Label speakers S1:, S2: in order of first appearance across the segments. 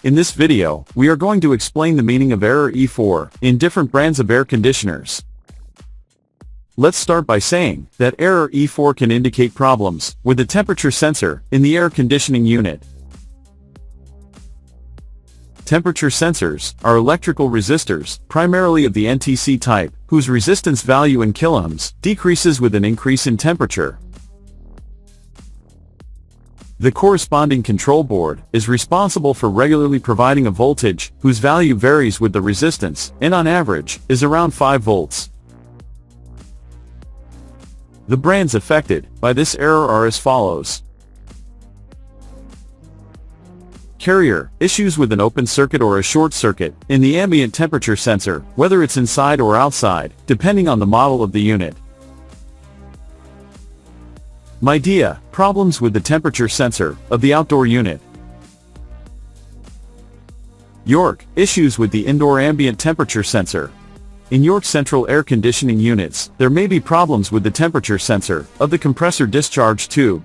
S1: In this video, we are going to explain the meaning of error E4 in different brands of air conditioners. Let's start by saying that error E4 can indicate problems with the temperature sensor in the air conditioning unit. Temperature sensors are electrical resistors, primarily of the NTC type, whose resistance value in kiloohms decreases with an increase in temperature. The corresponding control board is responsible for regularly providing a voltage whose value varies with the resistance and on average is around 5 volts. The brands affected by this error are as follows. Carrier, issues with an open circuit or a short circuit in the ambient temperature sensor, whether it's inside or outside, depending on the model of the unit. Midea, problems with the temperature sensor of the outdoor unit. York, issues with the indoor ambient temperature sensor. In York central air conditioning units, there may be problems with the temperature sensor of the compressor discharge tube.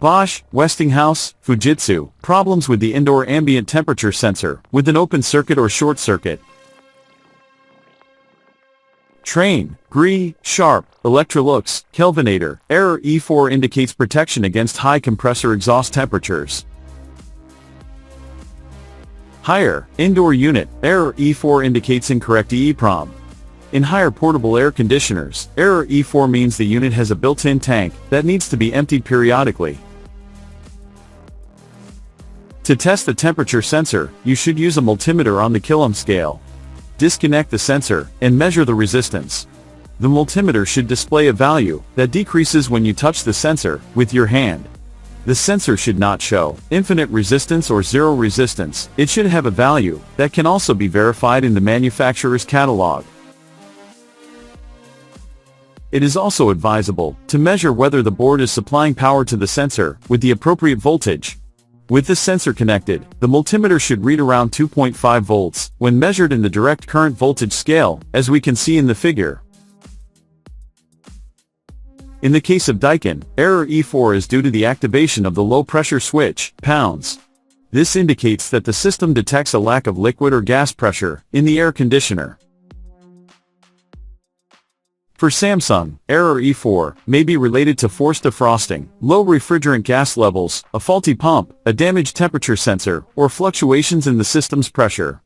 S1: Bosch, Westinghouse, Fujitsu, problems with the indoor ambient temperature sensor with an open circuit or short circuit. Trane, Gree, Sharp, Electrolux, Kelvinator, error E4 indicates protection against high compressor exhaust temperatures. Haier, indoor unit, error E4 indicates incorrect EEPROM. In Haier portable air conditioners, error E4 means the unit has a built-in tank that needs to be emptied periodically. To test the temperature sensor, you should use a multimeter on the kilohm scale. Disconnect the sensor and measure the resistance. The multimeter should display a value that decreases when you touch the sensor with your hand. The sensor should not show infinite resistance or zero resistance. It should have a value that can also be verified in the manufacturer's catalog. It is also advisable to measure whether the board is supplying power to the sensor with the appropriate voltage. With the sensor connected, the multimeter should read around 2.5 volts when measured in the direct current voltage scale, as we can see in the figure. In the case of Daikin, error E4 is due to the activation of the low-pressure switch, pounds. This indicates that the system detects a lack of liquid or gas pressure in the air conditioner. For Samsung, error E4 may be related to forced defrosting, low refrigerant gas levels, a faulty pump, a damaged temperature sensor, or fluctuations in the system's pressure.